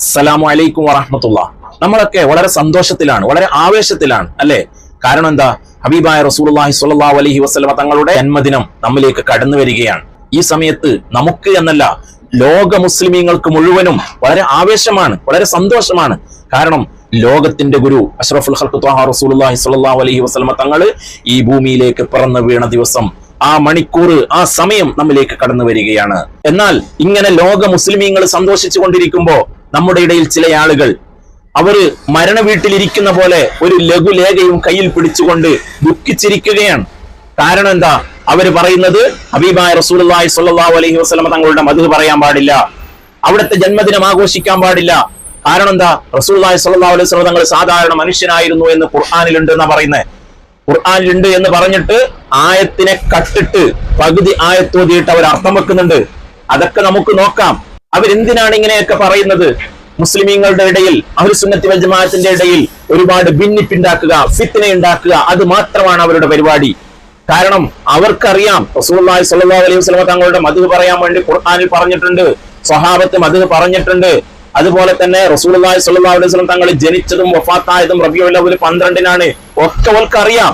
അസ്സലാമു അലൈക്കും വറഹ്മത്തുള്ളാഹ്. നമ്മളൊക്കെ വളരെ സന്തോഷത്തിലാണ്, വളരെ ആവേശത്തിലാണ് അല്ലെ? കാരണം എന്താ? ഹബീബായ റസൂലുള്ളാഹി സ്വല്ലല്ലാഹു അലൈഹി വസല്ലമ തങ്ങളുടെ ജന്മദിനം നമ്മിലേക്ക് കടന്നു വരികയാണ്. ഈ സമയത്ത് നമുക്ക് എന്നല്ല, ലോക മുസ്ലിമീങ്ങൾക്ക് മുഴുവനും വളരെ ആവേശമാണ്, വളരെ സന്തോഷമാണ്. കാരണം ലോകത്തിന്റെ ഗുരു അഷ്റഫുൽ ഖൽഖ് ത്വാഹ റസൂലുള്ളാഹി സ്വല്ലല്ലാഹു അലൈഹി വസല്ലമ തങ്ങൾ ഈ ഭൂമിയിലേക്ക് പിറന്നു വീണ ദിവസം, ആ മണിക്കൂർ, ആ സമയം നമ്മിലേക്ക് കടന്നു വരികയാണ്. എന്നാൽ ഇങ്ങനെ ലോക മുസ്ലിമീങ്ങൾ സന്തോഷിച്ചു കൊണ്ടിരിക്കുമ്പോ നമ്മുടെ ഇടയിൽ ചില ആളുകൾ അവര് മരണ വീട്ടിലിരിക്കുന്ന പോലെ ഒരു ലഘുലേഖയും കയ്യിൽ പിടിച്ചുകൊണ്ട് ദുഃഖിച്ചിരിക്കുകയാണ്. കാരണം എന്താ? അവര് പറയുന്നത് ഹബീബായ റസൂലുള്ളാഹി സ്വല്ലല്ലാഹു അലൈഹി വസല്ലമ തങ്ങളുടെ മദ്ഹ് പറയാൻ പാടില്ല, അവിടുത്തെ ജന്മദിനം ആഘോഷിക്കാൻ പാടില്ല. കാരണം എന്താ? റസൂലുള്ളാഹി സ്വല്ലല്ലാഹു അലൈഹി വസല്ലമ തങ്ങൾ സാധാരണ മനുഷ്യനായിരുന്നു എന്ന് ഖുർആനിലുണ്ട് എന്നാ പറയുന്നത്. ഖുർആനിലുണ്ട് എന്ന് പറഞ്ഞിട്ട് ആയത്തിനെ കട്ടിട്ട് പകുതി ആയത്തോതിയിട്ട് അവർ അർത്ഥം വെക്കുന്നുണ്ട്. അതൊക്കെ നമുക്ക് നോക്കാം. അവരെന്തിനാണ് ഇങ്ങനെയൊക്കെ പറയുന്നത്? മുസ്ലിമീങ്ങളുടെ ഇടയിൽ, അഹ്ലുസുന്നത്തി വൽ ജമാഅത്തിന്റെ ഇടയിൽ ഒരുപാട് ഭിന്നിപ്പുണ്ടാക്കുക, ഫിത്ന ഉണ്ടാക്കുക, അത് മാത്രമാണ് അവരുടെ പരിപാടി. കാരണം അവർക്കറിയാം റസൂലുള്ളാഹി സ്വല്ലല്ലാഹു അലൈഹി വസല്ലം തങ്ങളുടെ മദ്ഹ് പറയാൻ വേണ്ടി ഖുർആനിൽ പറഞ്ഞിട്ടുണ്ട്, സ്വഹാബത്ത് മദ്ഹ് പറഞ്ഞിട്ടുണ്ട്. അതുപോലെ തന്നെ റസൂലുള്ളാഹി സ്വല്ലല്ലാഹു അലൈഹി വസല്ലം തങ്ങൾ ജനിച്ചതും വഫാത്തായതും റബീഉൽ അവ്വൽ 12-നാണ്. ഒക്കെ അവർക്കറിയാം.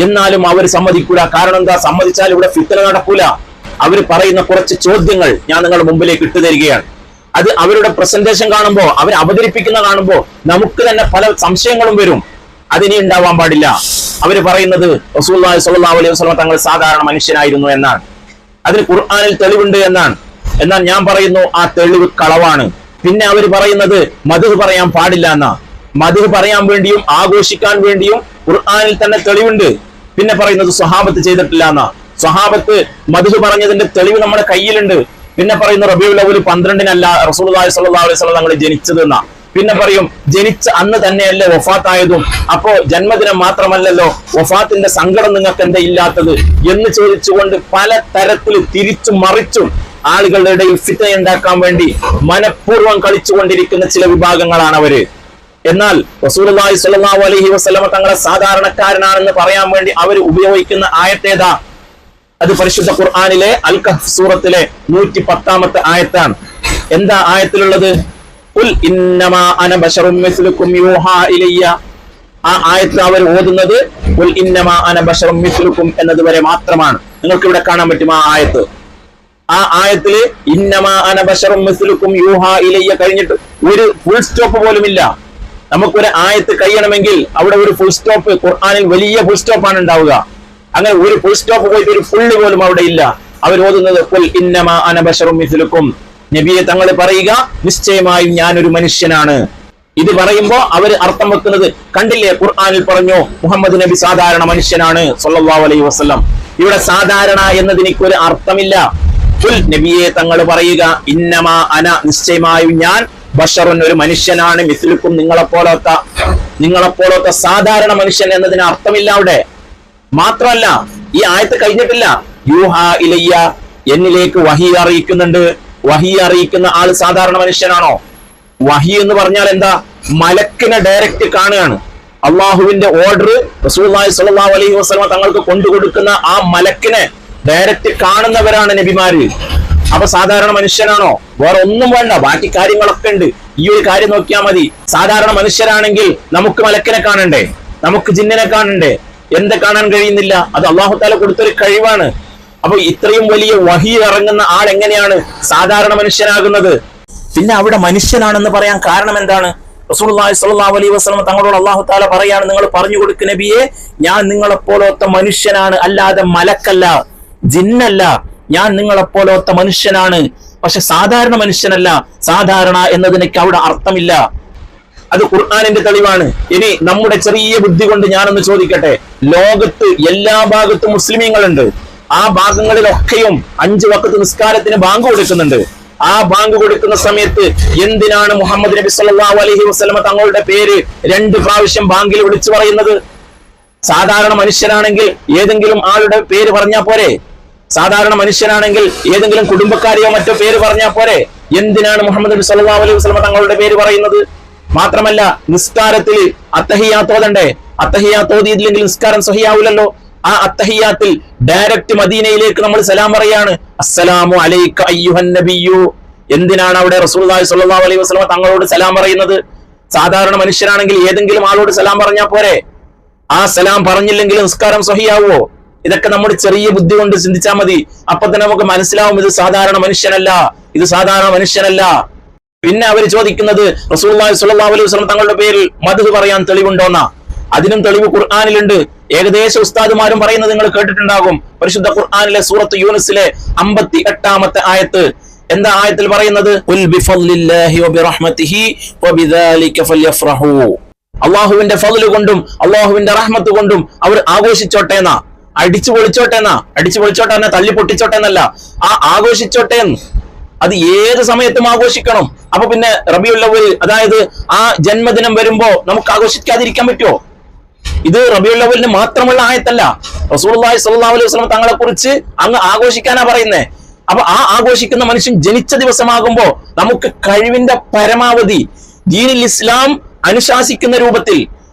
എന്നാലും അവർ സമ്മതിക്കൂല. കാരണം എന്താ? സമ്മതിച്ചാൽ ഇവിടെ ഫിത്ന നടക്കൂല. അവർ പറയുന്ന കുറച്ച് ചോദ്യങ്ങൾ ഞാൻ നിങ്ങളുടെ മുമ്പിലേക്ക് ഇട്ടു തരികയാണ്. അത് അവരുടെ പ്രസന്റേഷൻ കാണുമ്പോൾ, അവർ അവതരിപ്പിക്കുന്ന കാണുമ്പോൾ നമുക്ക് തന്നെ പല സംശയങ്ങളും വരും. അതിനി ഉണ്ടാവാൻ പാടില്ല. അവർ പറയുന്നത് റസൂലുള്ളാഹി സ്വല്ലല്ലാഹു അലൈഹി വസല്ലം തങ്ങൾ സാധാരണ മനുഷ്യനായിരുന്നു എന്നാണ്. അതിന് ഖുർആനിൽ തെളിവുണ്ട് എന്നാണ്. എന്നാൽ ഞാൻ പറയുന്നു ആ തെളിവ് കളവാണ്. പിന്നെ അവർ പറയുന്നത് മദ്ഹ് പറയാൻ പാടില്ല എന്നാ. മദ്ഹ് പറയാൻ വേണ്ടിയും ആഘോഷിക്കാൻ വേണ്ടിയും ഖുർആനിൽ തന്നെ തെളിവുണ്ട്. പിന്നെ പറയുന്നത് സ്വഹാബത്ത് ചെയ്തിട്ടില്ല എന്നാ. സ്വഹാബത്ത് മദ്ഹ് പറഞ്ഞതിന്റെ തെളിവ് നമ്മുടെ കയ്യിലുണ്ട്. പിന്നെ പറയുന്നു റബീഉൽ അവ്വൽ 12-നല്ല റസൂലുള്ളാഹി സ്വല്ലല്ലാഹു അലൈഹി വസല്ലം തങ്ങൾ ജനിച്ചത് എന്നാ. പിന്നെ പറയും ജനിച്ച അന്ന് തന്നെയല്ലേ വഫാത്തായതും, അപ്പോ ജന്മദിനം മാത്രമല്ലല്ലോ, വഫാത്തിന്റെ സങ്കടം നിങ്ങൾക്ക് എന്താ ഇല്ലാത്തത് എന്ന് ചോദിച്ചുകൊണ്ട് പല തരത്തിൽ തിരിച്ചും മറിച്ചും ആളുകളുടെ ഇടയിൽ ഫിത്ന ഉണ്ടാക്കാൻ വേണ്ടി മനഃപൂർവ്വം കളിച്ചുകൊണ്ടിരിക്കുന്ന ചില വിഭാഗങ്ങളാണ് അവര്. എന്നാൽ റസൂലുള്ളാഹി സ്വല്ലല്ലാഹു അലൈഹി വസല്ലം തങ്ങളെ സാധാരണക്കാരനാണെന്ന് പറയാൻ വേണ്ടി അവർ ഉപയോഗിക്കുന്ന ആയത്തേതാ? അത് പരിശുദ്ധ ഖുർആനിലെ അൽ കഹ്ഫ് സൂറത്തിലെ 110-ാമത്തെ ആയത്താണ്. എന്താ ആയത്തിലുള്ളത്? ഖുൽ ഇന്നമാ അന ബശറും മിസ്ലുക്കും യൂഹാ ഇലയ്യ. ആ ആയത്ത് അവർ ഓതുന്നത് ഖുൽ ഇന്നമാ അന ബശറും മിസ്ലുക്കും എന്നതുവരെ മാത്രമാണ്. നിങ്ങൾക്ക് ഇവിടെ കാണാൻ പറ്റും ആ ആയത്ത്. ആ ആയത്തില് ഇന്നമാ അന ബശറും മിസ്ലുക്കും യൂഹാ ഇലയ്യ കഴിഞ്ഞിട്ട് ഒരു ഫുൾ സ്റ്റോപ്പ് പോലും ഇല്ല. നമുക്കൊരു ആയത്ത് കഴിയണമെങ്കിൽ അവിടെ ഒരു ഫുൾ സ്റ്റോപ്പ്, ഖുർആനിൽ വലിയ ഫുൾ സ്റ്റോപ്പാണ് ഉണ്ടാവുക. അങ്ങനെ ഒരു ഫുൾ സ്റ്റോപ്പ് പോയിട്ട് ഒരു ഫുള്ള് പോലും അവിടെ ഇല്ല. അവർ ഓതുന്നത് ഖുൽ ഇന്നമാ അന ബശറും മിസ്ലുക്കും. നബിയെ തങ്ങൾ പറയുക, നിശ്ചയമായും ഞാനൊരു മനുഷ്യനാണ്. ഇത് പറയുമ്പോ അവർ അർത്ഥം വെക്കുന്നത് കണ്ടില്ലേ, ഖുർആനിൽ പറഞ്ഞു മുഹമ്മദ് നബി സാധാരണ മനുഷ്യനാണ് സ്വല്ലല്ലാഹു അലൈഹി വസല്ലം. ഇവിടെ സാധാരണ എന്നതിനൊരു അർത്ഥമില്ല. ഖുൽ, നബിയെ തങ്ങൾ പറയുക, ഇന്നമാ അന, നിശ്ചയമായും ഞാൻ, ബശറുൻ, ഒരു മനുഷ്യനാണ്, മിസ്ലുക്കും, നിങ്ങളെപ്പോലത്തെ സാധാരണ മനുഷ്യൻ എന്നതിന് അർത്ഥമില്ല അവിടെ. മാത്രമല്ല ഈ ആയത്ത് കഴിഞ്ഞിട്ടില്ല. യൂഹാ ഇലയ്യ, എന്നിലേക്ക് വഹി അറിയിക്കുന്നുണ്ട്. വഹി അറിയിക്കുന്ന ആൾ സാധാരണ മനുഷ്യനാണോ? വഹി എന്ന് പറഞ്ഞാൽ എന്താ? മലക്കിനെ ഡയറക്റ്റ് കാണുകയാണ്. അള്ളാഹുവിന്റെ ഓർഡർ റസൂലുള്ളാഹി സ്വല്ലല്ലാഹു അലൈഹി വസല്ലം തങ്ങൾക്ക് കൊണ്ടുകൊടുക്കുന്ന ആ മലക്കിനെ ഡയറക്റ്റ് കാണുന്നവരാണ് നബിമാര്. അപ്പൊ സാധാരണ മനുഷ്യനാണോ? വേറെ ഒന്നും വേണ്ട, ബാക്കി കാര്യങ്ങളൊക്കെ ഉണ്ട്. ഈ ഒരു കാര്യം നോക്കിയാൽ മതി. സാധാരണ മനുഷ്യരാണെങ്കിൽ നമുക്ക് മലക്കിനെ കാണണ്ടേ? നമുക്ക് ജിന്നിനെ കാണണ്ടേ? എന്ത് കാണാൻ കഴിയുന്നില്ല? അത് അല്ലാഹു തആല കൊടുത്തൊരു കഴിവാണ്. അപ്പൊ ഇത്രയും വലിയ വഹി ഇറങ്ങുന്ന ആൾ എങ്ങനെയാണ് സാധാരണ മനുഷ്യനാകുന്നത്? പിന്നെ അവിടെ മനുഷ്യനാണെന്ന് പറയാൻ കാരണം എന്താണ്? റസൂലുള്ളാഹി സ്വല്ലല്ലാഹു അലൈഹി വസല്ലം തങ്ങളോട് അല്ലാഹു തആല പറയാണ്, നിങ്ങൾ പറഞ്ഞു കൊടുക്ക് നബിയെ, ഞാൻ നിങ്ങളെപ്പോലത്തെ മനുഷ്യനാണ്, അല്ലാതെ മലക്കല്ല, ജിന്നല്ല. ഞാൻ നിങ്ങളെപ്പോലത്തെ മനുഷ്യനാണ്, പക്ഷെ സാധാരണ മനുഷ്യനല്ല. സാധാരണ എന്നതിനൊക്കെ അവിടെ അർത്ഥമില്ല. അത് ഖുർആനിന്റെ തെളിവാണ്. ഇനി നമ്മുടെ ചെറിയ ബുദ്ധി കൊണ്ട് ഞാനൊന്ന് ചോദിക്കട്ടെ, ലോകത്ത് എല്ലാ ഭാഗത്തും മുസ്ലിമീങ്ങളുണ്ട്. ആ ഭാഗങ്ങളിലൊക്കെയും 5 വഖത്ത് നിസ്കാരത്തിന് ബാങ്ക് കൊടുക്കുന്നുണ്ട്. ആ ബാങ്ക് കൊടുക്കുന്ന സമയത്ത് എന്തിനാണ് മുഹമ്മദ് നബി സല്ലല്ലാഹു അലൈഹി വസല്ലം തങ്ങളുടെ പേര് 2 പ്രാവശ്യം ബാങ്കിൽ വിളിച്ചു പറയുന്നത്? സാധാരണ മനുഷ്യനാണെങ്കിൽ ഏതെങ്കിലും ആളുടെ പേര് പറഞ്ഞാൽ പോരെ? സാധാരണ മനുഷ്യനാണെങ്കിൽ ഏതെങ്കിലും കുടുംബക്കാരെയോ മറ്റോ പേര് പറഞ്ഞാൽ പോരെ? എന്തിനാണ് മുഹമ്മദ് നബി സല്ലല്ലാഹു അലൈഹി വസല്ലം തങ്ങളുടെ പേര് പറയുന്നത്? മാത്രമല്ല നിസ്കാരത്തിൽ അത്തഹിയ്യാത്ത് ഓതണ്ടേ? അത്തഹിയ്യാത്ത് ഓതിയില്ലെങ്കിൽ നിസ്കാരം സ്വഹിയാവില്ലല്ലോ. ആ അത്തഹിയ്യാത്തിൽ ഡയറക്റ്റ് മദീനയിലേക്ക് നമ്മൾ സലാം പറയാണ്, അസ്സലാമു അലൈക അയ്യുഹൻ നബിയ്യു എന്തിനാണ് അവിടെ റസൂലുള്ളാഹി സ്വല്ലല്ലാഹു അലൈഹി വസല്ലം തങ്ങളോട് സലാം പറയുന്നത്? സാധാരണ മനുഷ്യരാണെങ്കിൽ ഏതെങ്കിലും ആളോട് സലാം പറഞ്ഞാൽ പോരെ? ആ സലാം പറഞ്ഞില്ലെങ്കിൽ നിസ്കാരം സ്വഹിയാവോ? ഇതൊക്കെ നമ്മുടെ ചെറിയ ബുദ്ധി കൊണ്ട് ചിന്തിച്ചാൽ മതി. അപ്പൊ തന്നെ നമുക്ക് മനസ്സിലാവും ഇത് സാധാരണ മനുഷ്യനല്ല, ഇത് സാധാരണ മനുഷ്യനല്ല. പിന്നെ അവർ ചോദിക്കുന്നത് റസൂലുള്ളാഹി സ്വല്ലല്ലാഹു അലൈഹി വസല്ലം തങ്ങളുടെ പേരിൽ മദ്ഹ് പറയാൻ തെളിവുണ്ടോന്നാ. അതിനും തെളിവ് ഖുർആനിലുണ്ട്. ഏകദേശം ഉസ്താദുമാരും പറയുന്നത് നിങ്ങൾ കേട്ടിട്ടുണ്ടാകും. പരിശുദ്ധ ഖുർആനിലെ സൂറത്ത് യൂനുസിലെ 58-ാമത്തെ ആയത്ത്. എന്താ ആയത്തിൽ പറയുന്നത്? ഖുൽ ബിഫദ്ലില്ലാഹി വബിറഹ്മതിഹി വബിദാലിക ഫൽയഫ്റഹൂ. അല്ലാഹുവിന്റെ ഫദ്ല് കൊണ്ടും അല്ലാഹുവിന്റെ റഹ്മത്ത് കൊണ്ടും അവർ ആഘോഷിച്ചോട്ടെ എന്നാ. അടിച്ചു പൊളിച്ചോട്ടെ എന്നാ. അടിച്ചു പൊളിച്ചോട്ടെ എന്നാ, തള്ളി പൊട്ടിച്ചോട്ടെ എന്നല്ല, ആ ആഘോഷിച്ചോട്ടെ എന്ന്. അത് ഏത് സമയത്തും ആഘോഷിക്കണം. അപ്പൊ പിന്നെ റബീഉൽ അവ്വൽ, അതായത് ആ ജന്മദിനം വരുമ്പോ നമുക്ക് ആഘോഷിക്കാതിരിക്കാൻ പറ്റുമോ? ഇത് റബീഉൽ അവ്വലിന് മാത്രമുള്ള ആയത്തല്ല. റസൂലുള്ളാഹി സ്വല്ലല്ലാഹു അലൈഹി വസല്ലം തങ്ങളെ കുറിച്ച് അങ്ങ് ആഘോഷിക്കാനാ പറയുന്നേ. അപ്പൊ ആ ആഘോഷിക്കുന്ന മനുഷ്യൻ ജനിച്ച ദിവസമാകുമ്പോ നമുക്ക് കഴിവിന്റെ പരമാവധി ദീനുൽ ഇസ്ലാം അനുശാസിക്കുന്ന രൂപത്തിൽ,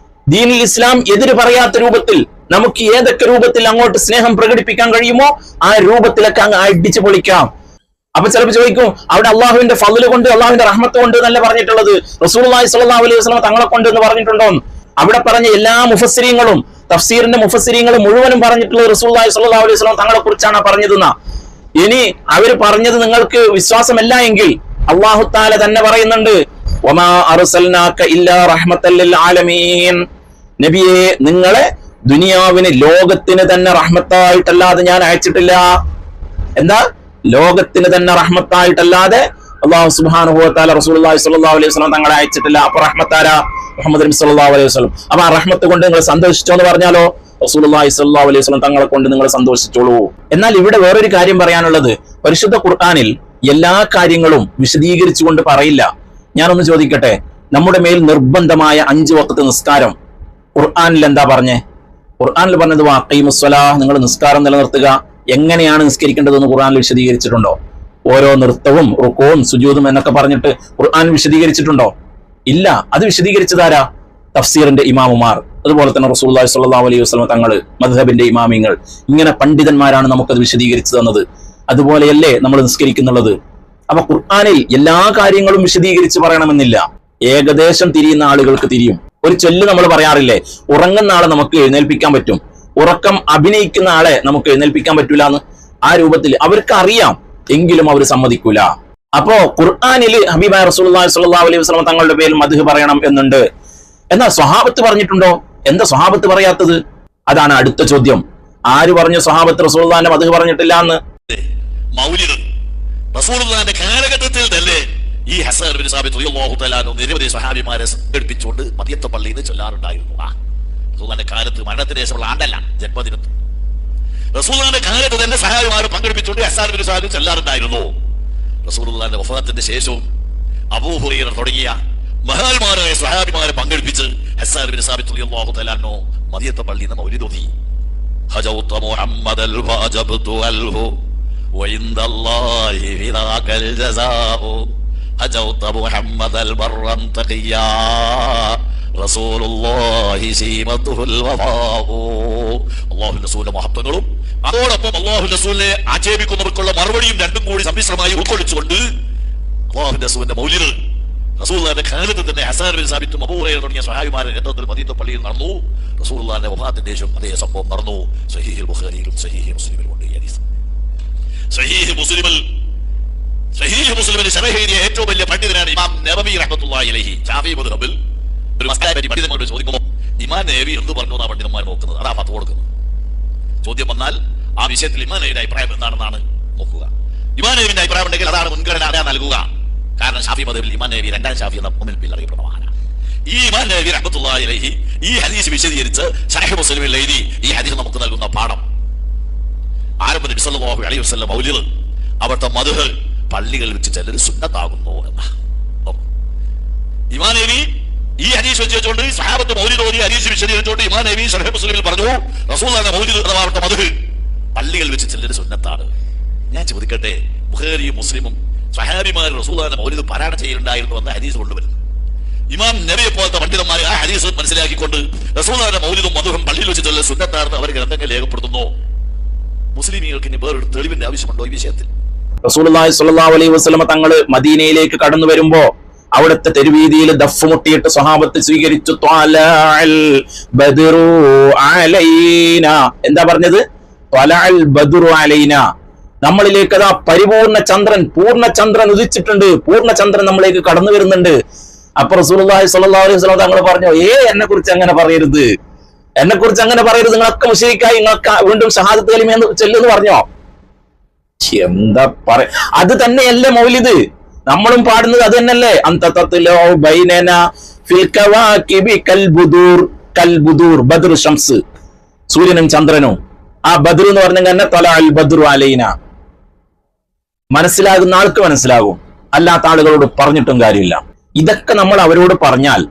ദീനുൽ ഇസ്ലാം എതിര് പറയാത്ത രൂപത്തിൽ നമുക്ക് ഏതൊക്കെ രൂപത്തിൽ അങ്ങോട്ട് സ്നേഹം പ്രകടിപ്പിക്കാൻ കഴിയുമോ ആ രൂപത്തിലൊക്കെ അങ്ങ് അടിച്ചു പൊളിക്കാം. അപ്പൊ ചിലപ്പോൾ ചോദിക്കും, അവിടെ അള്ളാഹുവിന്റെ ഫദ്ല് കൊണ്ട് അള്ളാഹുവിന്റെ റഹ്മത്ത് കൊണ്ട് എന്നല്ല പറഞ്ഞിട്ടുള്ളത്, റസൂലുള്ളാഹി സ്വല്ലല്ലാഹു അലൈഹി വസല്ലം തങ്ങളെ കൊണ്ട് എന്ന് പറഞ്ഞിട്ടുണ്ടോ? അവിടെ പറഞ്ഞ എല്ലാ മുഫസ്സിരീങ്ങളും, തഫ്സീറിന്റെ മുഫസ്സിരീങ്ങളും മുഴുവനും പറഞ്ഞിട്ടുള്ളത് റസൂലുള്ളാഹി സ്വല്ലല്ലാഹു അലൈഹി വസല്ലം തങ്ങളെ കുറിച്ചാണ് പറഞ്ഞതെന്നാ. ഇനി അവര് പറഞ്ഞത് നിങ്ങൾക്ക് വിശ്വാസമല്ല എങ്കിൽ അല്ലാഹു തആല തന്നെ പറയുന്നുണ്ട്, വമാ അർസൽനാക ഇല്ലാ റഹ്മത്തൽ ലിൽ ആലമീൻ. നബിയെ, നിങ്ങളെ ദുനിയാവിന്, ലോകത്തിന് തന്നെ റഹ്മത്തായിട്ടല്ലാതെ ഞാൻ അയച്ചിട്ടില്ല. എന്താ? ലോകത്തിന് തന്നെ റഹ്മത്തായിട്ടല്ലാതെ അല്ലാഹു സുബ്ഹാനഹു വ തആല റസൂലുള്ളാഹി സ്വല്ലല്ലാഹു അലൈഹി വസല്ലം തങ്ങളെ അയച്ചിട്ടില്ല. അപ്പൊ റഹ്മത്താരാ? മുഹമ്മദ് നബി സ്വല്ലല്ലാഹു അലൈഹി വസല്ലം. അപ്പൊ ആ റഹ്മത്ത് കൊണ്ട് നിങ്ങൾ സന്തോഷിച്ചോ എന്ന് പറഞ്ഞാലോ, റസൂലുള്ളാഹി സ്വല്ലല്ലാഹു അലൈഹി വസല്ലം തങ്ങളെ കൊണ്ട് നിങ്ങൾ സന്തോഷിച്ചോളൂ. എന്നാൽ ഇവിടെ വേറൊരു കാര്യം പറയാനുള്ളത്, പരിശുദ്ധ ഖുർആനിൽ എല്ലാ കാര്യങ്ങളും വിശദീകരിച്ചുകൊണ്ട് പറയില്ല. ഞാനൊന്ന് ചോദിക്കട്ടെ, നമ്മുടെ മേൽ നിർബന്ധമായ 5 വഖ്ത് നിസ്കാരം ഖുർആനിൽ എന്താ പറഞ്ഞേ? ഖുർആനിൽ പറഞ്ഞത് വഅഖീമുസ്സലാഹ്, നിങ്ങൾ നിസ്കാരം നിലനിർത്തുക. എങ്ങനെയാണ് നിസ്കരിക്കേണ്ടതെന്ന് ഖുർആനിൽ വിശദീകരിച്ചിട്ടുണ്ടോ? ഓരോ നൃത്തവും റുക്കൂഉം സുജൂദും എന്നൊക്കെ പറഞ്ഞിട്ട് ഖുർആൻ വിശദീകരിച്ചിട്ടുണ്ടോ? ഇല്ല. അത് വിശദീകരിച്ചതാരാ? തഫ്സീറിന്റെ ഇമാമുമാർ, അതുപോലെ തന്നെ റസൂലുള്ളാഹി സ്വല്ലല്ലാഹു അലൈഹി വസല്ലം തങ്ങള്, മദ്ഹബിന്റെ ഇമാമിങ്ങൾ, ഇങ്ങനെ പണ്ഡിതന്മാരാണ് നമുക്കത് വിശദീകരിച്ചു തന്നത്. അതുപോലെയല്ലേ നമ്മൾ നിസ്കരിക്കുന്നുള്ളത്. അപ്പൊ ഖുർആനിൽ എല്ലാ കാര്യങ്ങളും വിശദീകരിച്ച് പറയണമെന്നില്ല. ഏകദേശം തിരിയുന്ന ആളുകൾക്ക് തിരിയും. ഒരു ചൊല്ല് നമ്മൾ പറയാറില്ലേ, ഉറങ്ങുന്ന ആളെ നമുക്ക് എഴുന്നേൽപ്പിക്കാൻ പറ്റും, ഉറക്കം അഭിനയിക്കുന്ന ആളെ നമുക്ക് എഴുന്നേൽപ്പിക്കാൻ പറ്റൂല എന്ന്. ആ രൂപത്തിൽ അവർക്ക് അറിയാം, എങ്കിലും അവർ സമ്മതിക്കൂല. അപ്പോ ഖുർആനിൽ ഹബീബായ റസൂലുള്ളാഹി സ്വല്ലല്ലാഹു അലൈഹി വസല്ലം തങ്ങളുടെ പേരിൽ മദ്ഹ് പറയണം എന്നുണ്ട്. എന്നാൽ സ്വഹാബത്ത് പറഞ്ഞിട്ടുണ്ടോ? എന്താ സ്വഹാബത്ത് പറയാത്തത്? അതാണ് അടുത്ത ചോദ്യം. ആര് പറഞ്ഞു സ്വഹാബത്ത് റസൂലുള്ളാഹിന്റെ മദ്ഹ് പറഞ്ഞിട്ടില്ല എന്ന്? മൗലിദ് റസൂലുള്ളാഹിന്റെ കാലഘട്ടത്തിൽ തന്നെ ഈ ഹസ്സൻ ബിൻ സാബിത്ത് റളിയല്ലാഹു തആല നിരവധി സ്വഹാബിമാരെ സംഘടിപ്പിച്ചുകൊണ്ട് മദിയത്തെ പള്ളിയിൽ ചൊല്ലാറുണ്ടായിരുന്നു. റസൂലുള്ളാഹിന്റെ കാലത്ത്, മരണത്തിന് ശേഷമുള്ള ആണ്ടല്ല, ജന്മദിനത്തിൽ റസൂലുള്ളാഹിന്റെ കാലത്ത് തന്നെ സ്വഹാബിമാരെ പങ്കെടുപ്പിച്ചുകൊണ്ട് ഹസ്സൻ ബിൻ സാബിത്ത് ചൊല്ലാറുണ്ടായിരുന്നു. റസൂലുള്ളാഹിന്റെ വഫാത്തിന്റെ ശേഷവും അബൂ ഹുറൈറ തുടങ്ങിയ മഹാന്മാരായ സ്വഹാബിമാരെ പങ്കെടുപ്പിച്ച് ഹസ്സൻ ബിൻ സാബിത്ത് റളിയല്ലാഹു തആല മദിയത്തെ പള്ളിയിൽ നിന്ന് മൗലിദ് ഓതി. ഹജൗത മുഹമ്മദൽ വജബ്തു അൽഹു വഇൻദല്ലാഹി ഫിദാകൽ ജസാഉ ഹജൗത മുഹമ്മദൽ ബർറൻ തഖിയാ റസൂലുള്ളാഹി സീമത്തുൽ വഫാഉ. അല്ലാഹുവിന്റെ റസൂലിന്റെ മഹത്വങ്ങളും അതോടൊപ്പം അല്ലാഹുവിന്റെ റസൂലിനെ ആക്ഷേപിക്കുന്നവർക്കുള്ള മറുപടിയും രണ്ടും കൂടി സമ്മിശ്രമായി ഉൾക്കൊള്ളിച്ചുകൊണ്ട് അല്ലാഹുവിന്റെ റസൂലിന്റെ മൗലിദ് റസൂലുള്ളാഹിന്റെ കാലത്ത് തന്നെ ഹസ്സൻ ബിൻ സാബിത്തും അബൂ ഹുറൈറ തുടങ്ങിയ സ്വഹാബിമാരുടെ നേതൃത്വത്തിൽ മദീനത്തെ പള്ളിയിൽ നടന്നു. റസൂലുള്ളാഹിന്റെ വഫാത്തിന്റെ ശേഷം അതേ സംഭവം നടന്നു. സഹീഹുൽ ബുഖാരിയിലും സഹീഹ് മുസ്ലിമിലും ഉണ്ട് ഈ ഹദീസ്. സഹീഹ് മുസ്ലിമിന് ശറഹ് എഴുതിയ ഏറ്റവും വലിയ പണ്ഡിതനാണ് ഇമാം നബവി റഹ്മത്തുള്ളാഹി അലൈഹി. ശാഫിഈ മദ്ഹബിൽ ഒരു മസ്അലയെ പറ്റി പണ്ഡിതന്മാരോട് ചോദിക്കുമ്പോൾ ഇമാം നബവി എന്ത് പറഞ്ഞു എന്നാണ് പണ്ഡിതന്മാർ നോക്കുന്നത്. അതാ ഫത്വ കൊടുക്കുന്നത്. ചോദ്യം വന്നാൽ ആ വിഷയത്തിൽ ഇമാം നബിയുടെ അഭിപ്രായം എന്താണെന്നാണ് നോക്കുക. ഇമാം നബിയുടെ അഭിപ്രായം ഉണ്ടെങ്കിൽ അതാണ് മുൻഗണന നൽകുക. കാരണം ഷാഫി മദ്ഹബിൽ ഇമാം നബി രണ്ടാം ഷാഫി എന്ന മുന്നിൽ അറിയപ്പെടുന്നതാണ്. ഈ ഇമാം നബവി റഹ്മത്തുള്ളാഹി അലൈഹി ഈ ഹദീസ് വിശദീകരിച്ച് ശറഹ് മുസ്ലിമിൽ എഴുതി ഈ ഹദീസ് നമുക്ക് നൽകുന്ന പാഠം, ആരംഭ നബി സല്ലല്ലാഹു അലൈഹി വസല്ലം മൗലിദ്, അവിടുത്തെ മദ്ഹ് പള്ളികളിൽ വെച്ച് ചിലർ സുന്നത്താകുന്നു എന്ന ഇമാം നബി ഈ ഹദീസ് വെച്ചുകൊണ്ട് സഹാബത്ത് മൗലിദ് ഓതി ഹദീസ് വിശദീകരിച്ചുകൊണ്ട് ഇമാം നബി ശറഹ് മുസ്ലിമിൽ പറഞ്ഞു റസൂലുള്ളാഹിന്റെ മൗലിദ് അഥവാ അവിടുത്തെ മദ്ഹ് പള്ളികളിൽ വെച്ച് ചിലർ സുന്നത്താണ്. ഞാൻ ചോദിക്കട്ടെ, ബുഖാരിയും മുസ്ലിമും സ്വഹാബിമാർ റസൂലുള്ളാഹിന്റെ മൗലിദ് പാരായണം ചെയ്യലുണ്ടായിരുന്നു എന്ന ഹദീസ് കൊണ്ടുവരുന്നു. ഇമാം നബിയെ പോലത്തെ പണ്ഡിതന്മാർ ആ ഹദീസ് മനസ്സിലാക്കിക്കൊണ്ട് റസൂലുള്ളാഹിന്റെ മൗലിദും മദ്ഹും പള്ളിയിൽ വെച്ച് ചിലർ സുന്നത്താണെന്ന് അവർ ഗ്രന്ഥങ്ങൾ രേഖപ്പെടുത്തുന്നു. മുസ്ലിമീങ്ങൾക്ക് ഇനി വേറൊരു തെളിവിന്റെ ആവശ്യമുണ്ടോ ഈ വിഷയത്തിൽ? റസൂലുള്ളാഹി സ്വല്ലല്ലാഹു അലൈഹി വസല്ലമ തങ്ങള് മദീനയിലേക്ക് കടന്നു വരുമ്പോ അവിടുത്തെ തെരുവീതിയിൽ ദഫ് മുട്ടിയിട്ട് സ്വഹാബത്ത് സ്വീകരിച്ചു. ത്വലഅൽ ബദ്റു അലൈന, എന്താ പറഞ്ഞത്? ത്വലഅൽ ബദ്റു അലൈന, നമ്മളിലേക്ക് അതാ പരിപൂർണ ചന്ദ്രൻ, പൂർണ്ണ ചന്ദ്രൻ ഉദിച്ചിട്ടുണ്ട്, പൂർണ്ണ ചന്ദ്രൻ നമ്മളിലേക്ക് കടന്നു വരുന്നുണ്ട്. അപ്പൊ റസൂലുള്ളാഹി സ്വല്ലല്ലാഹു അലൈഹി വസല്ലം തങ്ങൾ പറഞ്ഞു, എന്നെ കുറിച്ച് അങ്ങനെ പറയരുത്, എന്നെ കുറിച്ച് അങ്ങനെ പറയരുത്, നിങ്ങളൊക്കെ മുശ്രിക്കായി, നിങ്ങൾക്ക് വീണ്ടും ഷഹാദത്ത് കലിമ ചൊല്ലുമെന്ന് പറഞ്ഞോ? എന്താ പറയാ, അത് തന്നെയല്ലേ മൗലിദ്, നമ്മളും പാടുന്നത് അത് തന്നെയല്ലേ? അന്തതത്ലു ബൈനന ഫിൽ കവാകിബി കൽബുദൂർ, കൽബുദൂർ ബദ്ർ ഷംസ്, സൂര്യനും ചന്ദ്രനും. ആ ബദ്ർ എന്ന് പറഞ്ഞാൽ തന്നെ ത്വലഅൽ ബദ്റു അലൈന, മനസ്സിലാകുന്ന ആൾക്ക് മനസ്സിലാകും, അല്ലാത്ത ആളുകളോട് പറഞ്ഞിട്ടും കാര്യമില്ല. ഇതൊക്കെ നമ്മൾ അവരോട് പറഞ്ഞാൽ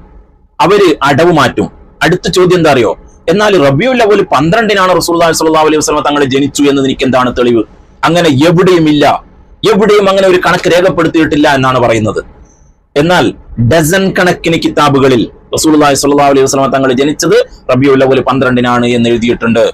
അവര് അടവ് മാറ്റും. അടുത്ത ചോദ്യം എന്താ അറിയോ? എന്നാൽ റബീഉൽ അവ്വൽ 12-നാണ് റസൂലുള്ളാഹി സ്വല്ലല്ലാഹു അലൈഹി വസല്ലം തങ്ങൾ ജനിച്ചു എന്ന് എനിക്ക് എന്താണ് തെളിവ്? അങ്ങനെ എവിടെയും ഇല്ല, എവിടെയും അങ്ങനെ ഒരു കണക്ക് രേഖപ്പെടുത്തിയിട്ടില്ല എന്നാണ് പറയുന്നത്. എന്നാൽ ഡസൻ കണക്കിന് കിതാബുകളിൽ റസൂലുള്ളാഹി സ്വല്ലല്ലാഹു അലൈഹി വസല്ലം തങ്ങൾ ജനിച്ചത് റബീഉൽ അവ്വൽ 12-നാണ് എന്ന് എഴുതിയിട്ടുണ്ട്.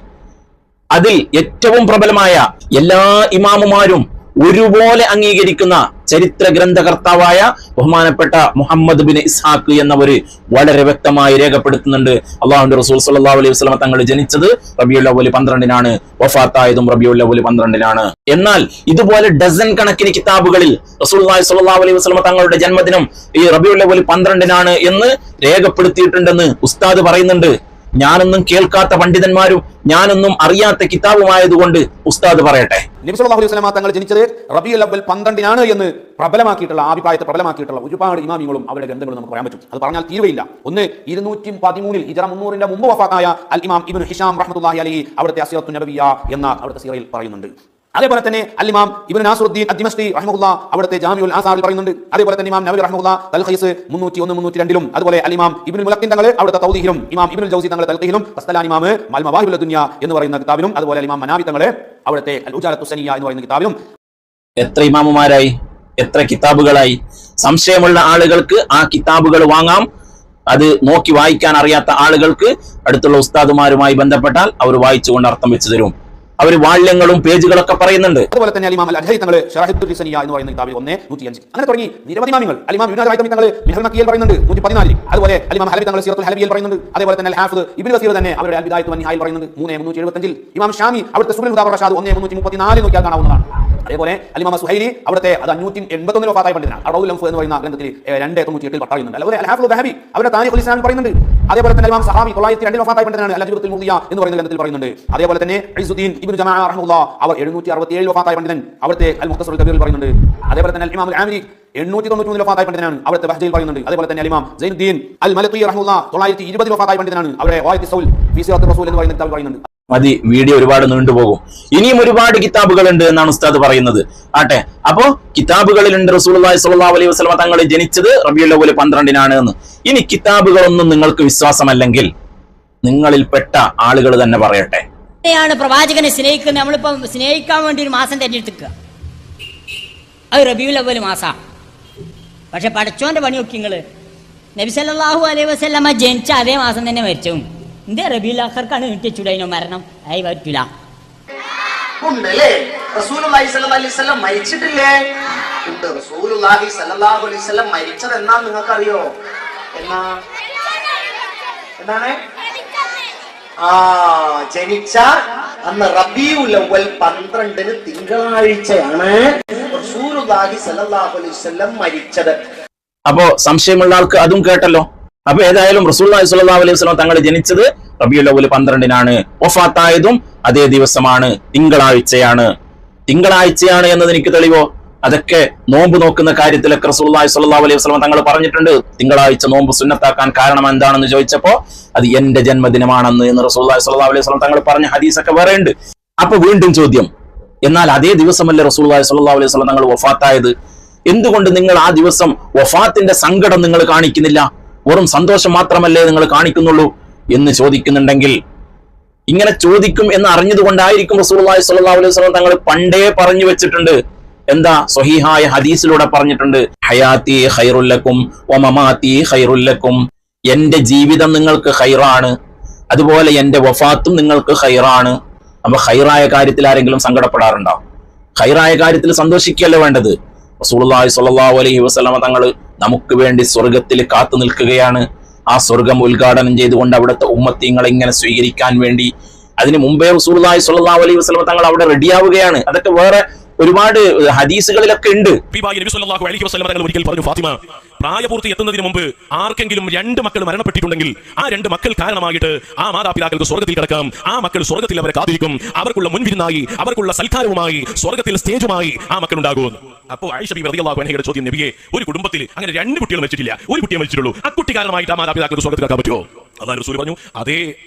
അതിൽ ഏറ്റവും പ്രബലമായ എല്ലാ ഇമാമുമാരും ഒരുപോലെ അംഗീകരിക്കുന്ന ചരിത്ര ഗ്രന്ഥകർത്താവായ ബഹുമാനപ്പെട്ട മുഹമ്മദ് ബിൻ ഇസ്ഹാഖ് എന്നവര് വളരെ വ്യക്തമായി രേഖപ്പെടുത്തുന്നുണ്ട്, അല്ലാഹുവിന്റെ റസൂൽ സ്വല്ലല്ലാഹു അലൈഹി വസല്ലം തങ്ങൾ ജനിച്ചത് റബീഉൽ അവ്വൽ 12-നാണ്, വഫാത്തായതും റബീഉൽ അവ്വൽ 12-നാണ്. എന്നാൽ ഇതുപോലെ ഡസൻ കണക്കിന് കിതാബുകളിൽ റസൂലുള്ളാഹി സ്വല്ലല്ലാഹു അലൈഹി വസല്ലം തങ്ങളുടെ ജന്മദിനം ഈ റബീഉൽ അവ്വൽ 12-നാണ് എന്ന് രേഖപ്പെടുത്തിയിട്ടുണ്ടെന്ന് ഉസ്താദ് പറയുന്നുണ്ട്. ഞാനൊന്നും കേൾക്കാത്ത പണ്ഡിതന്മാരും ഞാനൊന്നും അറിയാത്ത കിതാബുമായതുകൊണ്ട് ഉസ്താദ് പറയട്ടെ. നബി സല്ലല്ലാഹു അലൈഹി വസല്ലം തങ്ങൾ ജനിച്ചത് റബീഉൽ അവ്വൽ 12-നാണ് എന്ന് പ്രബലമാക്കിയിട്ടുള്ള, അഭിപ്രായത്തെ പ്രബലമാക്കിയിട്ടുള്ള ഒരുപാട് ഇമാമികളും അവരുടെ ഗ്രന്ഥങ്ങളും നമുക്ക് പറയാൻ പറ്റും. അത് പറഞ്ഞാൽ തീരുവയില്ല. ഒന്ന് 213 ഹിജ്റ 300-ന്റെ മുമ്പ് വഫാത്തായ അൽ ഇമാം ഇബ്നു ഹിഷാം റഹ്മത്തുള്ളാഹി അലൈഹി അവിടുത്തെ അസിറത്തുൻ നബവിയ്യ എന്ന അവിടുത്തെ സീറയിൽ പറയുന്നുണ്ട്. അതേപോലെ തന്നെ അൽ ഇമാം ഇബ്നു നാസിറുദ്ദീൻ അദ്ദിമശ്കി റഹ്മത്തുള്ളാഹി അവിടുത്തെ ജാമിഉൽ ആസാറിൽ പറയുന്നുണ്ട്. അതേപോലെ തന്നെ ഇമാം നവവി റഹ്മത്തുള്ളാഹി തൽഖീസ് 301 302-ലും, അതുപോലെ അൽ ഇമാം ഇബ്നുൽ മുലഖിൻ തങ്ങൾ അവിടുത്തെ തൗദീഹിലും, ഇമാം ഇബ്നുൽ ജൗസി തങ്ങൾ തൽഖീഹിലും, ഖസ്തലാനി ഇമാം അൽ മവാഹിബുൽ ദുനിയ എന്ന് പറയുന്ന കിതാബിലും, അതുപോലെ ഇമാം മനാവി തങ്ങൾ അവിടുത്തെ അൽ ഉജാലത്തു സനിയ എന്ന് പറയുന്ന കിതാബിലും. എത്ര ഇമാമുമാരായി, എത്ര കിതാബുകളായി? സംശയമുള്ള ആളുകൾക്ക് ആ കിതാബുകൾ വാങ്ങാം. അത് നോക്കി വായിക്കാൻ അറിയാത്ത ആളുകൾക്ക് അടുത്തുള്ള ഉസ്താദുമാരുമായി ബന്ധപ്പെട്ടാൽ അവർ വായിച്ചുകൊണ്ട് അർത്ഥം വെച്ച് തരും. അവർ വാള്യങ്ങളും പേജുകളൊക്കെ പറയുന്നുണ്ട്. അതുപോലെ തന്നെ അലിമാം അൽ അദ്ഹരി തങ്ങൾ ശറഹുദ്ദുൽ സനിയ എന്ന് പറയുന്ന കിതാബിൽ 1:105 അങ്ങനെ തുടങ്ങി നിരവധി ഇമാമികൾ. അലിമാം ഇബ്നു ഹജർ തങ്ങൾ മിഹ്ർ മക്കിയിൽ പറയുന്നുണ്ട് 114. അതുപോലെ അലിമാം ഹലബി തങ്ങൾ സീറത്തുൽ ഹലബിയിൽ പറയുന്നുണ്ട്. അതേപോലെ തന്നെ അൽ ഹാഫിദ് ഇബ്നു കസീർ തന്നെ അവരുടെ അൽ ബിദായത്തു വൻ നിഹായിൽ പറയുന്നുണ്ട് 3:375. ഇമാം ഷാമി അവിടുത്തെ സുബ്ഹുൽ ഹുദാ റഷാദ് 1:334 നോക്കിയാൽ കാണാവുന്നതാണ്. അതേപോലെ അലിമാം സുഹൈലി അവിടുത്തെ അത് 581 വഫാത്തായ പണ്ഡിതനാണ്. അറൗൽ ലംഫ് എന്ന് പറയുന്ന ഗ്രന്ഥത്തിൽ 2:98 പറയുന്നുണ്ട്. അതുപോലെ അൽ ഹാഫിദ് ദഹബി അവരുടെ താരീഖുൽ ഇസ്ലാം പറയുന്നുണ്ട്. അതേപോലെ തന്നെ ഇമാം സഹാബി 902 വഫാത്തായ പണ്ഡിതനാണ്. അൽ അജ്ബത്തുൽ മുദിയ എന്ന് പറയുന്ന ഗ്രന്ഥത്തിൽ പറയുന്നുണ്ട്. അതേപോലെ തന്നെ ഇസുദ്ദീൻ ഇബ്നു ജമാഅ റഹ്മത്തുള്ളാഹി അവർ 767 വഫാത്തായ പണ്ഡിതൻ അവിടുത്തെ അൽ മുഖ്തസറുൽ കബീറിൽ പറയുന്നുണ്ട്. അതേപോലെ തന്നെ അൽ ഇമാം അൽ ആമിരി 893 വഫാത്തായ പണ്ഡിതനാണ് അവിടുത്തെ ബഹ്ജയിൽ പറയുന്നുണ്ട്. അതേപോലെ തന്നെ അൽ ഇമാം സൈനുദ്ദീൻ അൽ മലഖി റഹ്മത്തുള്ളാഹി 920 വഫാത്തായ പണ്ഡിതനാണ് അവരുടെ വായിത്ത് സൗൽ ഫീ സിറത്തുർ റസൂൽ എന്ന് പറയുന്ന കിതാബ് പറയുന്നുണ്ട്. മതി, വീഡിയോ ഒരുപാട് നീണ്ടുപോകും. ഇനിയും ഒരുപാട് കിതാബുകൾ ഉണ്ട് എന്നാണ് ഉസ്താദ് പറയുന്നത്. ആട്ടെ, അപ്പോ കിതാബുകളിലുണ്ട് റസൂലുള്ളാഹി സ്വല്ലല്ലാഹു അലൈഹി വസല്ലം തങ്ങൾ ജനിച്ചത് റബീഉൽ അവ്വൽ 12-നാണ് എന്ന്. ഇനി കിതാബുകളൊന്നും നിങ്ങൾക്ക് വിശ്വാസമല്ലെങ്കിൽ നിങ്ങളിൽപ്പെട്ട ആളുകൾ തന്നെ പറയട്ടെ. പ്രവാചകനെ സ്നേഹിക്കുന്നത് നമ്മളിപ്പോ സ്നേഹിക്കാൻ വേണ്ടി ഒരു മാസം തെരഞ്ഞെടുക്കുക, അത് റബീഉൽ അവ്വൽ മാസമാണ്. പക്ഷെ പടച്ചോന്റെ പണി നോക്കി നിങ്ങള്. നബി സല്ലല്ലാഹു അലൈഹി വസല്ലമ ജനിച്ച അതേ മാസം തന്നെ മരിച്ചു. എന്തേ റബീഉൽ ആഖിർക്കാണ് നീട്ടിച്ചൂടോ മരണം? ആയി പറ്റൂല. റസൂലുള്ളാഹി സ്വല്ലല്ലാഹു അലൈഹി വസല്ലം മരിച്ചിട്ടില്ലേ? ഉണ്ട്. റസൂലുള്ളാഹി സ്വല്ലല്ലാഹു അലൈഹി വസല്ലം മരിച്ചത് എന്നാ നിങ്ങൾക്ക് അറിയോ? എന്താണ്? ജനിച്ച അന്ന് റബീഉൽ അവ്വൽ 12-ന് തിങ്കളാഴ്ചയാണ് റസൂലുള്ളാഹി സ്വല്ലല്ലാഹു അലൈഹി വസല്ലം മരിച്ചത്. അപ്പോ സംശയമുള്ള ആൾക്ക് അതും കേട്ടല്ലോ. അപ്പൊ ഏതായാലും റസൂലുള്ളാഹി സ്വല്ലല്ലാഹു അലൈഹി വസല്ലം തങ്ങൾ ജനിച്ചത് റബീഉൽ അവ്വൽ 12-നാണ്, വഫാത്തായതും അതേ ദിവസമാണ്, തിങ്കളാഴ്ചയാണ്. തിങ്കളാഴ്ചയാണ് എന്നതിന് എനിക്ക് തെളിവോ? അതൊക്കെ നോമ്പ് നോക്കുന്ന കാര്യത്തിലൊക്കെ റസൂലുള്ളാഹി സ്വല്ലല്ലാഹു അലൈഹി വസല്ലം തങ്ങൾ പറഞ്ഞിട്ടുണ്ട്. തിങ്കളാഴ്ച നോമ്പ് സുന്നത്താക്കാൻ കാരണം എന്താണെന്ന് ചോദിച്ചപ്പോ അത് എന്റെ ജന്മദിനമാണെന്ന് എന്ന് റസൂലുള്ളാഹി സ്വല്ലല്ലാഹു അലൈഹി വസല്ലം തങ്ങൾ പറഞ്ഞ ഹദീസൊക്കെ വേറെ ഉണ്ട്. അപ്പൊ വീണ്ടും ചോദ്യം, എന്നാൽ അതേ ദിവസമല്ലേ റസൂലുള്ളാഹി സ്വല്ലല്ലാഹു അലൈഹി വസല്ലം തങ്ങൾ വഫാത്തായത്? എന്തുകൊണ്ട് നിങ്ങൾ ആ ദിവസം വഫാത്തിന്റെ സങ്കടം നിങ്ങൾ കാണിക്കുന്നില്ല, വെറും സന്തോഷം മാത്രമല്ലേ നിങ്ങൾ കാണിക്കുന്നുള്ളൂ എന്ന് ചോദിക്കുന്നുണ്ടെങ്കിൽ, ഇങ്ങനെ ചോദിക്കും എന്ന് അറിഞ്ഞതുകൊണ്ടായിരിക്കും റസൂലുള്ളാഹി സ്വല്ലല്ലാഹു അലൈഹി വസല്ലം തങ്ങൾ പണ്ടേ പറഞ്ഞു വെച്ചിട്ടുണ്ട്. എന്താ? സ്വഹീഹായ ഹദീസിലൂടെ പറഞ്ഞിട്ടുണ്ട്, ഹയാത്തി ഖൈറുൽ ലക്കും വമമാതി ഖൈറുൽ ലക്കും. എന്റെ ജീവിതം നിങ്ങൾക്ക് ഖൈറാണ്, അതുപോലെ എന്റെ വഫാത്തും നിങ്ങൾക്ക് ഖൈറാണ്. അപ്പൊ ഖൈറായ കാര്യത്തിൽ ആരെങ്കിലും സങ്കടപ്പെടാറുണ്ടോ? ഖൈറായ കാര്യത്തിൽ സന്തോഷിക്കുകയല്ലേ വേണ്ടത്. റസൂലുള്ളാഹി സ്വല്ലല്ലാഹു അലൈഹി വസല്ലമ തങ്ങൾ നമുക്ക് വേണ്ടി സ്വർഗത്തിൽ കാത്തു നിൽക്കുകയാണ്. ആ സ്വർഗം ഉദ്ഘാടനം ചെയ്തുകൊണ്ട് അവിടുത്തെ ഉമ്മത്തീങ്ങളെ ഇങ്ങനെ സ്വീകരിക്കാൻ വേണ്ടി അതിന് മുമ്പേ റസൂലുള്ളാഹി സ്വല്ലല്ലാഹു അലൈഹി വസല്ലമ തങ്ങൾ അവിടെ റെഡിയാവുകയാണ്. അതൊക്കെ വേറെ ഒരുപാട് ഹദീസുകളിലൊക്കെ ഉണ്ട്. നബി സല്ലല്ലാഹു അലൈഹി വസല്ലം തങ്ങൾ ഒരിക്കൽ പറഞ്ഞു, ഫാത്തിമ, പ്രായപൂർത്തി എത്തുന്നതിന് മുമ്പ് ആർക്കെങ്കിലും 2 മക്കൾ മരണപ്പെട്ടിട്ടുണ്ടെങ്കിൽ ആ 2 മക്കൾ കാരണമായിട്ട് ആ മാതാപിതാക്കൾക്ക് സ്വർഗത്തിൽ കിടക്കാം. ആ മക്കൾ സ്വർഗത്തിൽ അവരെ കാത്തിരിക്കും. അവർക്കുള്ള മുൻവിരുന്നായി, അവർക്കുള്ള സൽക്കാരവുമായി, സ്വർഗത്തിൽ സ്റ്റേജുമായി ആ മക്കൾ ഉണ്ടാകും. അപ്പോൾ ആയിഷ ബിബി റളിയല്ലാഹു അൻഹയുടെ ചോദ്യം, നബിയെ, ഒരു കുടുംബത്തിൽ അങ്ങനെ 2 കുട്ടികൾ മരിച്ചിട്ടില്ല, ഒരു കുട്ടിയെ മരിച്ചിട്ടുള്ളൂ, ആ കുട്ടി കാരണമായിട്ട് ആ മാതാപിതാക്കൾക്ക് സ്വർഗത്തിൽ കിടക്കാൻ പറ്റുമോ? അതാണ് റസൂൽ പറഞ്ഞു, അതേ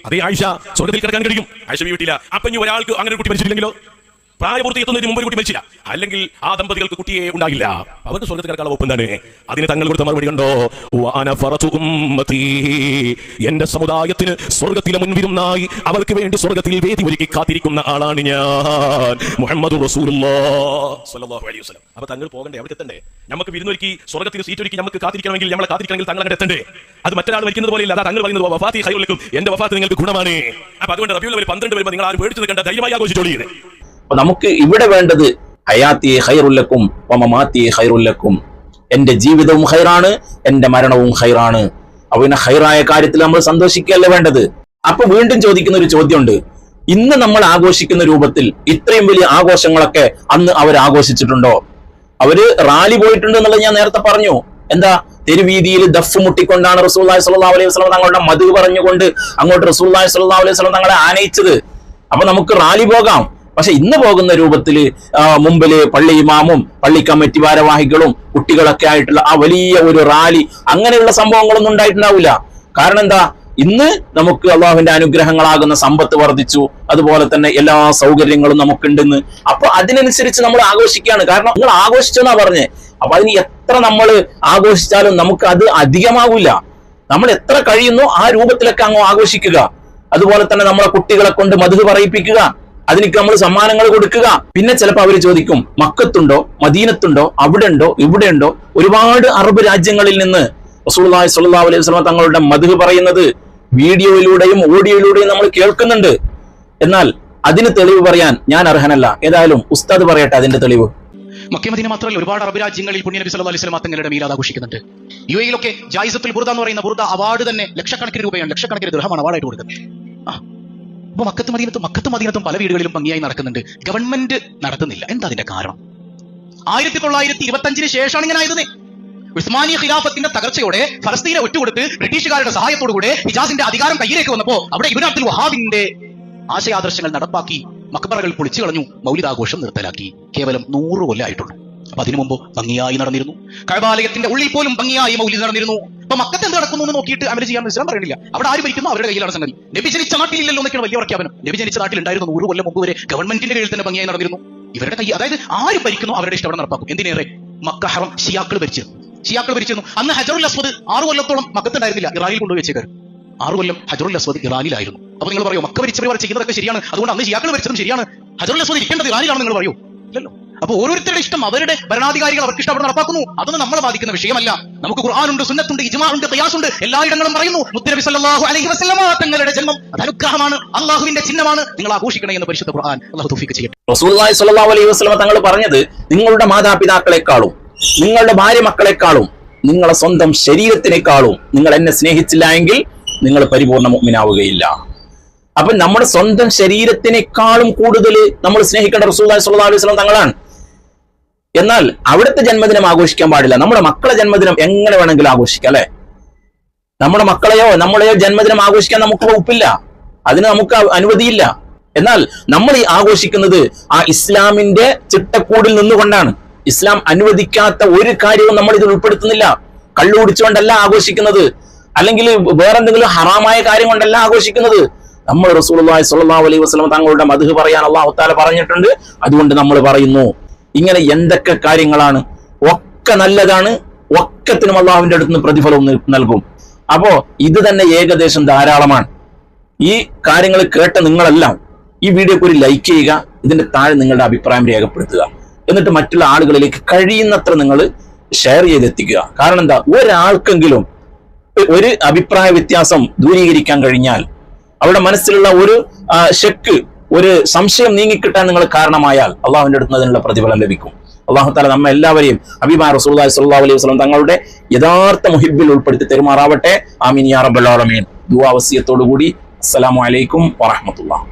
ആയിഷ, സ്വർഗത്തിൽ കിടക്കാൻ കഴിയും. ആയിഷ ബിബി വിട്ടില്ല. അപ്പൊ ഇനി ഒരാൾക്ക് അങ്ങനെ ഒരു കുട്ടി മരിച്ചിട്ടില്ലെങ്കിലോ? പ്രായപൂർത്തി എത്തുന്നതിന് മുമ്പ് ഒരു കുട്ടി മരിച്ചില്ല, അല്ലെങ്കിൽ ആ ദമ്പതികൾക്ക് കുട്ടിയെ ഉണ്ടാകില്ല, അവർക്ക് സ്വർഗത്തിൽ കിടക്കാനുള്ള ഒപ്പം തന്നെ. അതിന് തങ്ങൾ കൊടുത്ത മറുപടി കണ്ടോ, എന്റെ സമുദായത്തിന് സ്വർഗത്തിലെ മുൻവിരുന്നായി അവർക്ക് വേണ്ടി സ്വർഗത്തിൽ വേദി ഒരുക്കി കാത്തിരിക്കുന്ന ആളാണ് ഞാൻ, മുഹമ്മദ് റസൂലുള്ളാഹി സ്വല്ലല്ലാഹു അലൈഹി വസല്ലം. അപ്പൊ തങ്ങൾ പോകണ്ടേ, അവിടെ എത്തണ്ടേ? നമുക്ക് വിരുന്നൊരുക്കി സ്വർഗത്തിൽ സീറ്റ് ഒരുക്കി നമുക്ക് കാത്തിരിക്കണമെങ്കിൽ, നമ്മളെ കാത്തിരിക്കണമെങ്കിൽ തങ്ങൾ അങ്ങോട്ട് എത്തണ്ടേ? അത് മറ്റൊരാൾ മരിക്കുന്നത് പോലെയല്ല. അതാ തങ്ങൾ പറയുന്നത്, വഫാത്തി ഖൈറുൽ ലക്കും, എന്റെ വഫാത്ത് നിങ്ങൾക്ക് ഗുണമാണ്. അപ്പൊ അതുകൊണ്ട് റബീഉൽ അവ്വൽ 12 വരുമ്പോൾ നിങ്ങൾ ആരും പേടിച്ചു നിൽക്കേണ്ട, ധൈര്യമായി ആഘോഷിച്ചോളി. നമുക്ക് ഇവിടെ വേണ്ടത് ഹയാത്തി ഖൈറുൽ ലക്കും വമമാത്തി ഖൈറുൽ ലക്കും, എന്റെ ജീവിതവും ഖൈറാണ്, എന്റെ മരണവും ഖൈറാണ്. അപ്പൊ പിന്നെ ഖൈറായ കാര്യത്തിൽ നമ്മൾ സന്തോഷിക്കുകയല്ലേ വേണ്ടത്. അപ്പൊ വീണ്ടും ചോദിക്കുന്ന ഒരു ചോദ്യമുണ്ട്, ഇന്ന് നമ്മൾ ആഘോഷിക്കുന്ന രൂപത്തിൽ ഇത്രയും വലിയ ആഘോഷങ്ങളൊക്കെ അന്ന് അവർ ആഘോഷിച്ചിട്ടുണ്ടോ? അവര് റാലി പോയിട്ടുണ്ട് എന്നുള്ളത് ഞാൻ നേരത്തെ പറഞ്ഞു. എന്താ, തെരുവീതിയിൽ ദഫ് മുട്ടിക്കൊണ്ടാണ് റസൂലുള്ളാഹി സ്വല്ലല്ലാഹു അലൈഹി വസല്ലം തങ്ങളുടെ മദ്ഹ് പറഞ്ഞുകൊണ്ട് അങ്ങോട്ട് റസൂലുള്ളാഹി സ്വല്ലല്ലാഹു അലൈഹി വസല്ലം തങ്ങളെ ആനയിച്ചത്. അപ്പൊ നമുക്ക് റാലി പോകാം. പക്ഷെ ഇന്ന് പോകുന്ന രൂപത്തില് മുമ്പില് പള്ളി ഇമാമും പള്ളി കമ്മിറ്റി ഭാരവാഹികളും കുട്ടികളൊക്കെ ആയിട്ടുള്ള ആ വലിയ ഒരു റാലി, അങ്ങനെയുള്ള സംഭവങ്ങളൊന്നും ഉണ്ടായിട്ടുണ്ടാവില്ല. കാരണം എന്താ, ഇന്ന് നമുക്ക് അള്ളാഹുവിന്റെ അനുഗ്രഹങ്ങളാകുന്ന സമ്പത്ത് വർദ്ധിച്ചു, അതുപോലെ തന്നെ എല്ലാ സൗകര്യങ്ങളും നമുക്കുണ്ടെന്ന്. അപ്പൊ അതിനനുസരിച്ച് നമ്മൾ ആഘോഷിക്കുകയാണ്. കാരണം നിങ്ങൾ ആഘോഷിച്ചെന്നാ പറഞ്ഞേ. അപ്പൊ അതിന് എത്ര നമ്മൾ ആഘോഷിച്ചാലും നമുക്ക് അത് അധികമാവില്ല. നമ്മൾ എത്ര കഴിയുന്നോ ആ രൂപത്തിലൊക്കെ അങ്ങ് ആഘോഷിക്കുക. അതുപോലെ തന്നെ നമ്മളെ കുട്ടികളെ കൊണ്ട് മദ്ഹ് പറയിപ്പിക്കുക, അതിനൊക്കെ നമ്മൾ സമ്മാനങ്ങൾ കൊടുക്കുക. പിന്നെ ചിലപ്പോൾ അവർ ചോദിക്കും, മക്കത്തുണ്ടോ, മദീനത്തുണ്ടോ, അവിടെ ഉണ്ടോ, ഇവിടെ ഉണ്ടോ? ഒരുപാട് അറബ് രാജ്യങ്ങളിൽ നിന്ന് റസൂലുള്ളാഹി സ്വല്ലല്ലാഹു അലൈഹി വസല്ലം തങ്ങളുടെ മദ്ഹ് പറയുന്നത് വീഡിയോയിലൂടെയും ഓഡിയോയിലൂടെയും നമ്മൾ കേൾക്കുന്നുണ്ട്. എന്നാൽ അതിന് തെളിവ് പറയാൻ ഞാൻ അർഹനല്ല. ഏതായാലും ഉസ്താദ് പറയട്ടെ അതിന്റെ തെളിവ്. മക്ക മദീന മാത്രമല്ല, ഒരുപാട് അറബ് രാജ്യങ്ങളിൽ പുണ്യ നബി സല്ലല്ലാഹു അലൈഹി വസല്ലം തങ്ങളുടെ മീലാദ് ആഘോഷിക്കുന്നുണ്ട്. യുഎഇയിലൊക്കെ ജായിസത്തുൽ ബുർദ എന്ന് പറയുന്ന ബുർദ അവാർഡ് തന്നെ ലക്ഷക്കണക്കിന് രൂപയാണ്, ലക്ഷക്കണക്കിന് ദിർഹമാണ് അവാർഡായിട്ട് കൊടുക്കുന്നത്. അപ്പൊ മക്കത്ത് മദീനത്തും പല വീടുകളിലും ഭംഗിയായി നടക്കുന്നുണ്ട്, ഗവൺമെന്റ് നടത്തുന്നില്ല. എന്താ അതിന്റെ കാരണം? 1925 ശേഷമാണ് ഇങ്ങനെ ആയത്. ഉസ്മാനിയ ഖിലാഫത്തിന്റെ തകർച്ചയോടെ ഫലസ്തീനെ ഒറ്റുകൊടുത്ത് ബ്രിട്ടീഷുകാരുടെ സഹായത്തോടുകൂടെ ഹിജാസിന്റെ അധികാരം കയ്യിലേക്ക് വന്നപ്പോ അവിടെ ഇബ്നു അബ്ദുൽ വഹാബിന്റെ ആശയാദർശങ്ങൾ നടപ്പാക്കി മക്ബറകൾ പൊളിച്ചു കളഞ്ഞു, മൗലിദാഘോഷം നിർത്തലാക്കി. കേവലം 100 കൊല്ലമായിട്ടുള്ളൂ. അപ്പൊ അതിനു മുമ്പ് ഭംഗിയായി നടന്നിരുന്നു. കഅബാലയത്തിന്റെ ഉള്ളിൽ പോലും ഭംഗിയായി മൗലിദ് നടന്നിരുന്നു. അപ്പൊ മക്കത്ത് എന്ത് നടക്കുന്നു എന്ന് നോക്കിയിട്ട് അമൽ ചെയ്യാൻ ഇസ്ലാം പറയുന്നില്ല. അവിടെ ആര് ഭരിക്കുന്നു അവരുടെ കയ്യിലാണ് സംഗതി. നബി ജനിച്ച നാട്ടിലില്ലല്ലോ എന്നൊക്കെയാണ് വലിയ പ്രഖ്യാപനം. നബി ജനിച്ച നാട്ടിലുണ്ടായിരുന്നു, 100 കൊല്ലം മുമ്പ് വരെ ഗവൺമെന്റിന്റെ കീഴിൽ തന്നെ ഭംഗിയായി നടന്നിരുന്നു. ഇവരുടെ കൈ, അതായത് ആര് ഭരിക്കുന്നു അവരുടെ ഇഷ്ടം അവിടെ നടപ്പാക്കും. എന്തിനേറെ, മക്ക ഹറം ഷിയാക്കൾ ഭരിച്ചിരുന്നു. അന്ന് ഹജറുൽ അസ്വദ് 6 കൊല്ലത്തോളം മക്കത്തുണ്ടായിരുന്നില്ല, ഇറാനിൽ കൊണ്ടുപോയി വെച്ചേക്കാർ. 6 കൊല്ലം ഹജറുൽ അസ്വദ് ഇറാനിലായിരുന്നു. അപ്പൊ നിങ്ങൾ പറയോ മക്ക ഭരിച്ചവർ ചെയ്യുന്നതൊക്കെ ശരിയാണ്, അതുകൊണ്ട് അന്ന് ഷിയാക്കൾ ഭരിച്ചതും ശരിയാണ്, ഹജറുൽ അസ്വദ് ഇരിക്കേണ്ടത് ഇറാനിലാണെന്ന് നിങ്ങൾ പറയൂ? ഇല്ലല്ലോ. അപ്പൊ ഓരോരുത്തരുടെ ഇഷ്ടം, അവരുടെ ഭരണാധികാരികൾ അവർക്ക് ഇഷ്ടം അവിടെ നടപ്പാക്കുന്നു. അതൊന്നും നമ്മളെ ബാധിക്കുന്ന വിഷയമല്ല. നമുക്ക് ഖുർആനുണ്ട്, സുന്നത്തുണ്ട്, ഇജ്മാ ഉണ്ട്, ഖിയാസുണ്ട്, എല്ലായിടങ്ങളും പറയുന്നു മുത്തുനബി സല്ലല്ലാഹു അലൈഹി വസല്ലം തങ്ങളുടെ ജന്മം അത് അനുഗ്രഹമാണ്, അള്ളാഹുവിന്റെ ചിഹ്നമാണ്, നിങ്ങൾ ആഘോഷിക്കണേ എന്ന് പരിശുദ്ധ ഖുർആൻ. അല്ലാഹു തൗഫീഖ് ചെയ്യട്ടെ. റസൂലുള്ളാഹി സ്വല്ലല്ലാഹു അലൈഹി വസല്ലം തങ്ങൾ പറഞ്ഞത്, നിങ്ങളുടെ മാതാപിതാക്കളെക്കാളും നിങ്ങളുടെ ഭാര്യ മക്കളെക്കാളും നിങ്ങളെ സ്വന്തം ശരീരത്തിനേക്കാളും നിങ്ങൾ എന്നെ സ്നേഹിച്ചില്ല എങ്കിൽ നിങ്ങൾ പരിപൂർണ്ണ മുഅ്മിനാവുകയില്ല. അപ്പൊ നമ്മുടെ സ്വന്തം ശരീരത്തിനേക്കാളും കൂടുതൽ നമ്മൾ സ്നേഹിക്കേണ്ട റസൂലുള്ളാഹി സ്വല്ലല്ലാഹു അലൈഹി വസല്ലം തങ്ങളാണ്. എന്നാൽ അവിടുത്തെ ജന്മദിനം ആഘോഷിക്കാൻ പാടില്ല. നമ്മുടെ മക്കളെ ജന്മദിനം എങ്ങനെ വേണമെങ്കിലും ആഘോഷിക്കാം, അല്ലെ? നമ്മുടെ നമ്മളെയോ ജന്മദിനം ആഘോഷിക്കാൻ നമുക്ക് വകുപ്പില്ല, അതിന് നമുക്ക് അനുമതിയില്ല. എന്നാൽ നമ്മൾ ഈ ആഘോഷിക്കുന്നത് ആ ഇസ്ലാമിന്റെ ചിട്ടക്കൂടിൽ നിന്നുകൊണ്ടാണ്. ഇസ്ലാം അനുവദിക്കാത്ത ഒരു കാര്യവും നമ്മൾ ഇതിൽ ഉൾപ്പെടുത്തുന്നില്ല. കള്ളു കുടിച്ചുകൊണ്ടല്ല ആഘോഷിക്കുന്നത്, അല്ലെങ്കിൽ വേറെന്തെങ്കിലും ഹറാമായ കാര്യം കൊണ്ടല്ല ആഘോഷിക്കുന്നത്. നമ്മൾ റസൂലുള്ളാഹി സ്വല്ലല്ലാഹു അലൈഹി വസല്ലം തങ്ങളുടെ മദ്ഹ് പറയാൻ അല്ലാഹു തആല പറഞ്ഞിട്ടുണ്ട്. അതുകൊണ്ട് നമ്മൾ പറയുന്നു. ഇങ്ങനെ എന്തൊക്കെ കാര്യങ്ങളാണ്, ഒക്കെ നല്ലതാണ്, ഒക്കത്തിനും അള്ളാഹുവിന്റെ അടുത്ത് നിന്ന് പ്രതിഫലവും നൽകും. അപ്പോ ഇത് തന്നെ ഏകദേശം ധാരാളമാണ്. ഈ കാര്യങ്ങൾ കേട്ട നിങ്ങളെല്ലാം ഈ വീഡിയോക്ക് ഒരു ലൈക്ക് ചെയ്യുക, ഇതിന്റെ താഴെ നിങ്ങളുടെ അഭിപ്രായം രേഖപ്പെടുത്തുക, എന്നിട്ട് മറ്റുള്ള ആളുകളിലേക്ക് കഴിയുന്നത്ര നിങ്ങൾ ഷെയർ ചെയ്തെത്തിക്കുക. കാരണം എന്താ, ഒരാൾക്കെങ്കിലും ഒരു അഭിപ്രായ വ്യത്യാസം ദൂരീകരിക്കാൻ കഴിഞ്ഞാൽ, അവരുടെ മനസ്സിലുള്ള ഒരു ഷെക്ക്, ഒരു സംശയം നീങ്ങിക്കിട്ടാൻ നിങ്ങൾ കാരണമായാൽ അള്ളാഹുവിന്റെ അടുത്ത് അതിനുള്ള പ്രതിഫലം ലഭിക്കും. അള്ളാഹു തആല നമ്മെ എല്ലാവരെയും ഹബീബായ റസൂലുള്ളാഹി സ്വല്ലല്ലാഹു അലൈഹി വസല്ലം തങ്ങളുടെ യഥാർത്ഥ മുഹിബ്ബിൽ ഉൾപ്പെടുത്തി തെരുമാറാവട്ടെ. ആമീൻ യാ റബ്ബൽ ആലമീൻ. ദുആ വസിയത്തോടു കൂടി അസ്സലാമു അലൈക്കും വറഹ്മത്തുള്ളാഹി.